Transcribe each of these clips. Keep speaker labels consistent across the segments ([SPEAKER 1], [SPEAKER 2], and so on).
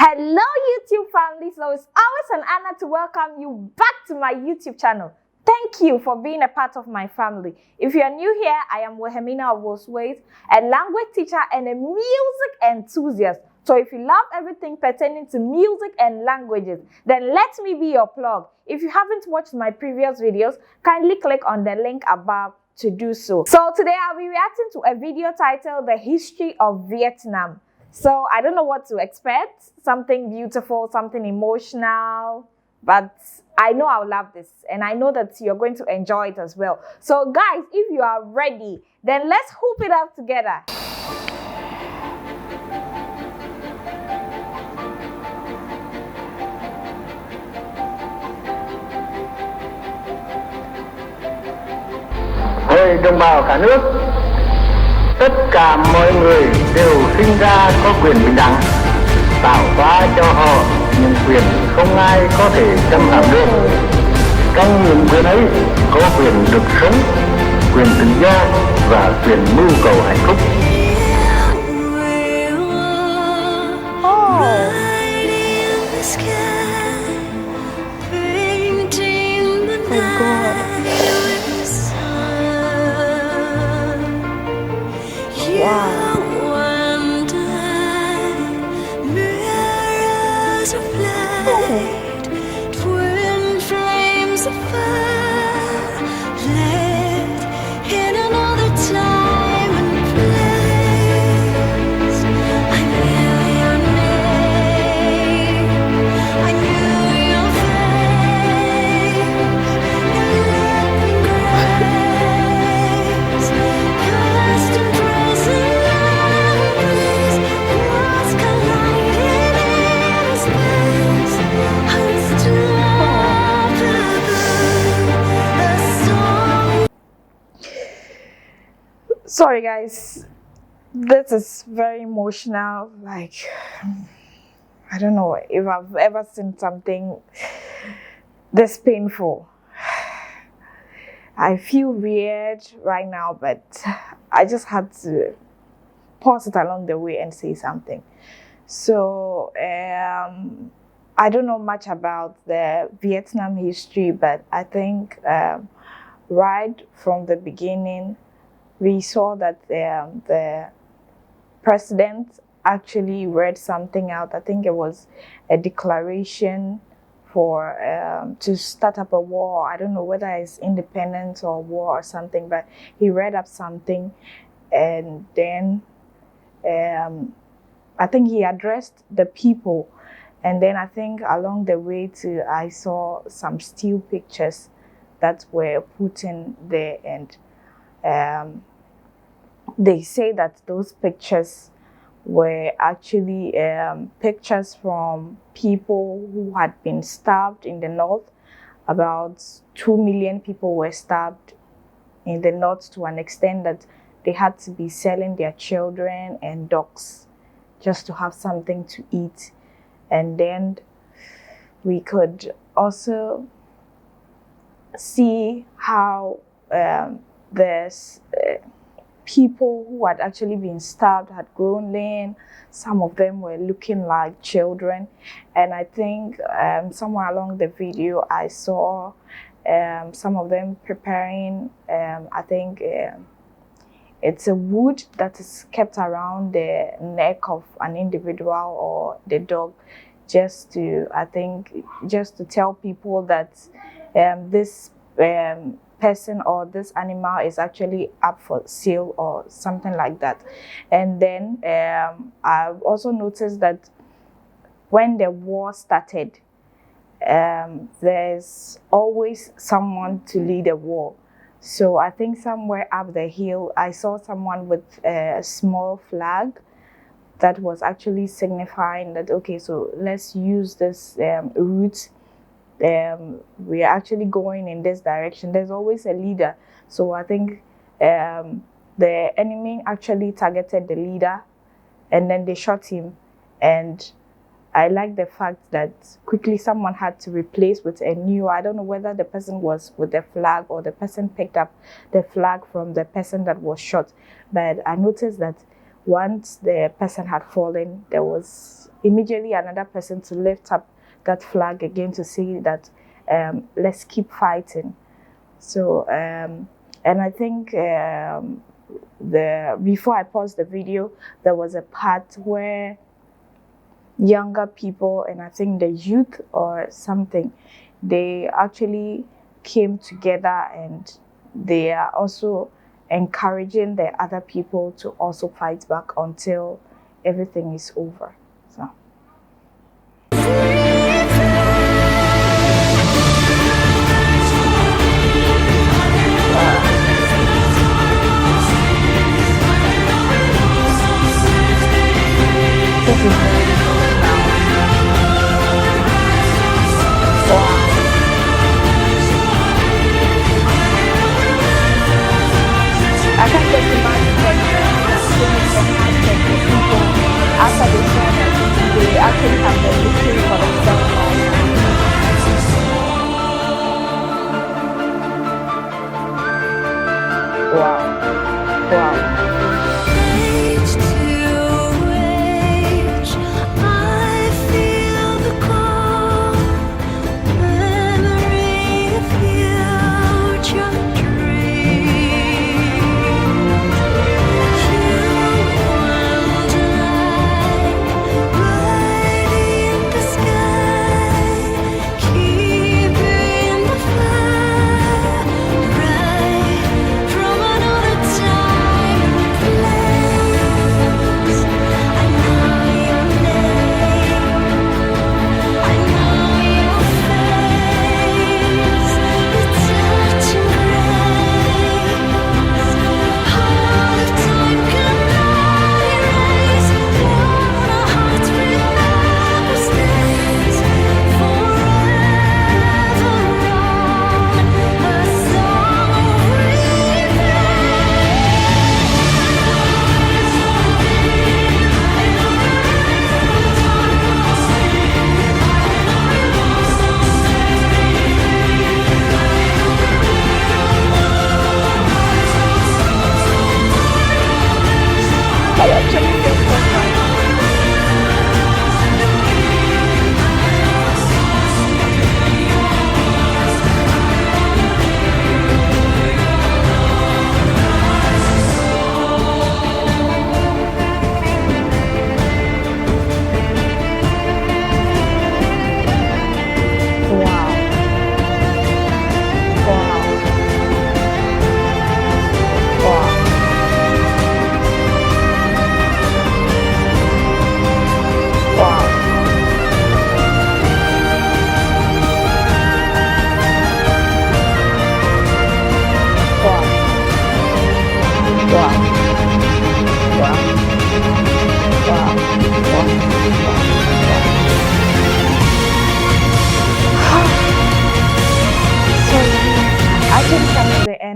[SPEAKER 1] Hello YouTube family, so it's always an honor to welcome you back to my YouTube channel. Thank you for being a part of my family. If you are new here, I am Wilhelmina of Ways, a language teacher and a music enthusiast. So if you love everything pertaining to music and languages, then let me be your plug. If you haven't watched my previous videos, kindly click on the link above to do so. So today I'll be reacting to a video titled The History of Vietnam. So I don't know what to expect, something beautiful, something emotional, but I know I'll love this and I know that you're going to enjoy it as well. So guys, if you are ready, then let's hoop it up together.
[SPEAKER 2] Ôi đồng bào cả nước, tất cả mọi người đều sinh ra có quyền bình đẳng, tạo hóa cho họ những quyền không ai có thể xâm phạm được. Trong những quyền ấy có quyền được sống, quyền tự do và quyền mưu cầu hạnh phúc.
[SPEAKER 1] Sorry guys, this is very emotional. Like, I don't know if I've ever seen something this painful. I feel weird right now, but I just had to pause it along the way and say something. So I don't know much about the Vietnam history, but I think right from the beginning we saw that the president actually read something out. I think it was a declaration for to start up a war. I don't know whether it's independence or war or something, but he read up something, and then I think he addressed the people, and then I think along the way too, I saw some still pictures that were put in there, and they say that those pictures were actually pictures from people who had been starved in the north. About 2 million people were starved in the north to an extent that they had to be selling their children and dogs just to have something to eat. And then we could also see how there's people who had actually been starved had grown lean. Some of them were looking like children, and I think somewhere along the video I saw some of them preparing I think it's a wood that is kept around the neck of an individual or the dog, just to, I think, just to tell people that this person or this animal is actually up for sale or something like that. And then I've also noticed that when the war started, there's always someone to lead a war. So I think somewhere up the hill I saw someone with a small flag that was actually signifying that, okay, so let's use this route. We are actually going in this direction. There's always a leader. So I think the enemy actually targeted the leader, and then they shot him. And I like the fact that quickly someone had to replace with a new. I don't know whether the person was with the flag or the person picked up the flag from the person that was shot, but I noticed that once the person had fallen, there was immediately another person to lift up that flag again to say that let's keep fighting. So and I think before I paused the video, there was a part where younger people, and I think the youth or something, they actually came together and they are also encouraging the other people to also fight back until everything is over. So this is very good now. Wow. I can just imagine the people after they saw that they actually have the victory for themselves now. Wow. Wow.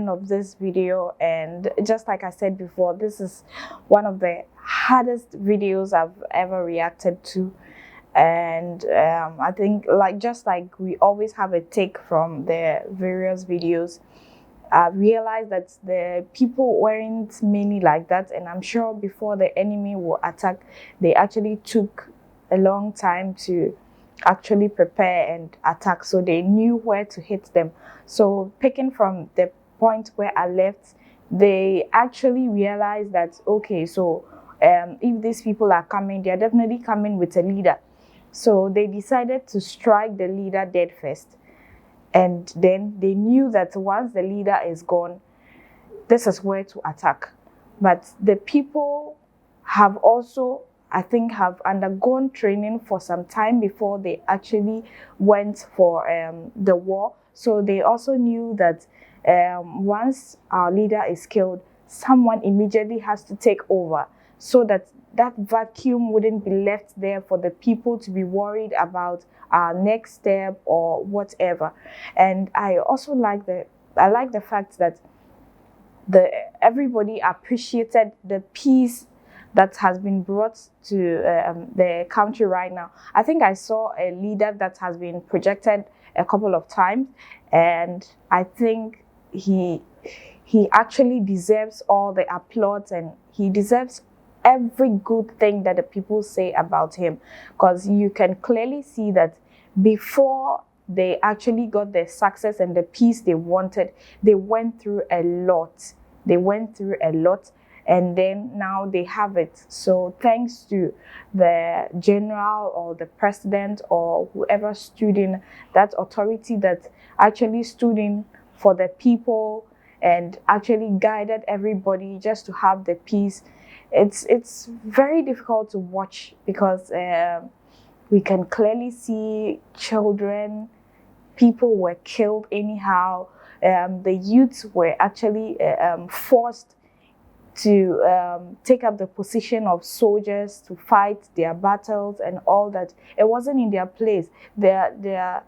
[SPEAKER 1] Of this video, and just like I said before, this is one of the hardest videos I've ever reacted to, and I think just like we always have a take from the various videos, I realized that the people weren't many like that, and I'm sure before the enemy will attack, they actually took a long time to actually prepare and attack, so they knew where to hit them. So picking from the point where I left, they actually realized that, okay, so if these people are coming, they're definitely coming with a leader. So they decided to strike the leader dead first. And then they knew that once the leader is gone, this is where to attack. But the people have also, I think, have undergone training for some time before they actually went for the war. So they also knew that once our leader is killed, someone immediately has to take over, so that that vacuum wouldn't be left there for the people to be worried about our next step or whatever. And I also like the fact that everybody appreciated the peace that has been brought to the country right now. I think I saw a leader that has been projected a couple of times, and I think he actually deserves all the applause, and he deserves every good thing that the people say about him, because you can clearly see that before they actually got the success and the peace they wanted, they went through a lot. They went through a lot, and then now they have it. So thanks to the general or the president or whoever stood in that authority that actually stood in for the people and actually guided everybody just to have the peace. It's very difficult to watch because we can clearly see children, people were killed anyhow. The youths were actually forced to take up the position of soldiers to fight their battles and all that. It wasn't in their place. Their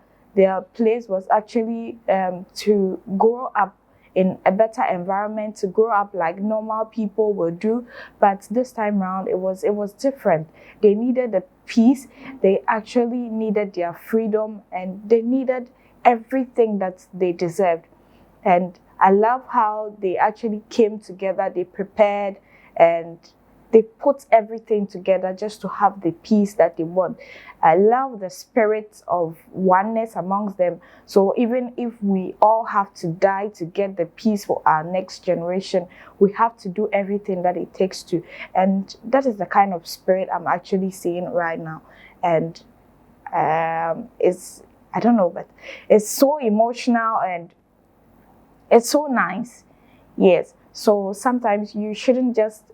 [SPEAKER 1] place was actually to grow up in a better environment, to grow up like normal people will do. But this time around, it was different. They needed the peace. They actually needed their freedom, and they needed everything that they deserved. And I love how they actually came together, they prepared, and they put everything together just to have the peace that they want. I love the spirit of oneness amongst them. So even if we all have to die to get the peace for our next generation, we have to do everything that it takes to. And that is the kind of spirit I'm actually seeing right now. And I don't know, but it's so emotional and it's so nice. Yes. So sometimes you shouldn't just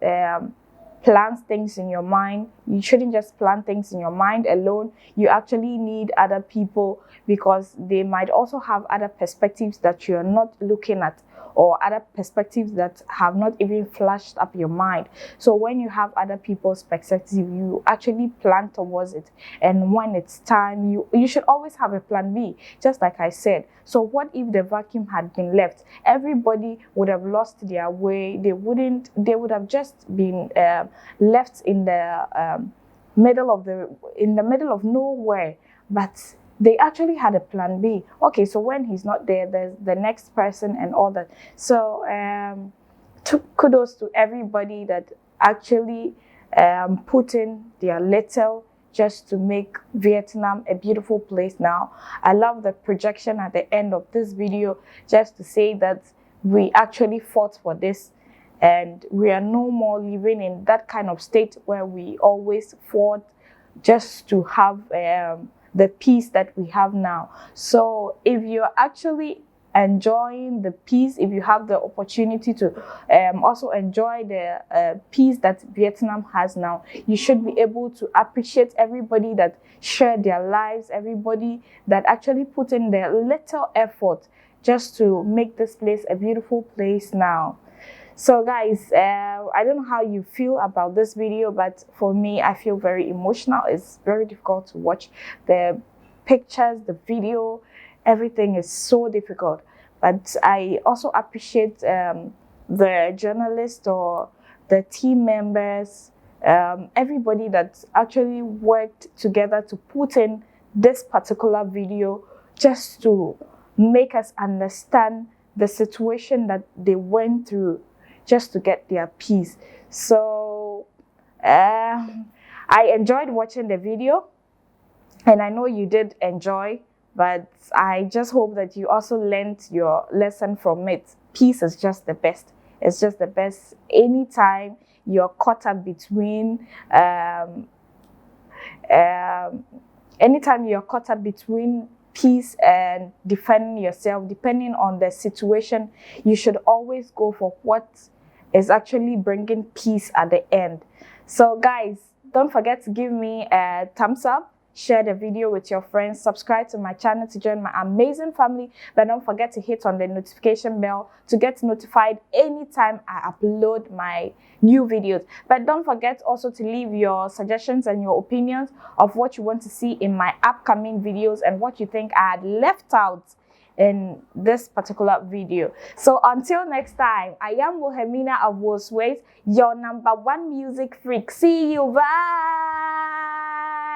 [SPEAKER 1] plan things in your mind. You shouldn't just plan things in your mind alone. You actually need other people, because they might also have other perspectives that you're not looking at, or other perspectives that have not even flashed up your mind. So when you have other people's perspective, you actually plan towards it. And when it's time, you should always have a plan B, just like I said. So what if the vacuum had been left? Everybody would have lost their way. They would have just been left in the middle of nowhere. But they actually had a plan B. Okay, so when he's not there, there's the next person and all that. So kudos to everybody that actually put in their little just to make Vietnam a beautiful place now. I love the projection at the end of this video, just to say that we actually fought for this, and we are no more living in that kind of state where we always fought just to have the peace that we have now. So if you're actually enjoying the peace, if you have the opportunity to also enjoy the peace that Vietnam has now, you should be able to appreciate everybody that shared their lives, everybody that actually put in their little effort just to make this place a beautiful place now. So guys, I don't know how you feel about this video, but for me, I feel very emotional. It's very difficult to watch. The pictures, the video, everything is so difficult. But I also appreciate the journalists or the team members, everybody that actually worked together to put in this particular video just to make us understand the situation that they went through just to get their peace. So I enjoyed watching the video, and I know you did enjoy, but I just hope that you also learned your lesson from it. Peace is just the best. It's just the best. Anytime you're caught up between peace and defending yourself, depending on the situation, you should always go for what is actually bringing peace at the end. So guys, don't forget to give me a thumbs up, share the video with your friends, subscribe to my channel to join my amazing family, but don't forget to hit on the notification bell to get notified anytime I upload my new videos. But don't forget also to leave your suggestions and your opinions of what you want to see in my upcoming videos and what you think I had left out in this particular video. So until next time, I am Wilhelmina of Wolfsways, your #1 music freak. See you, bye!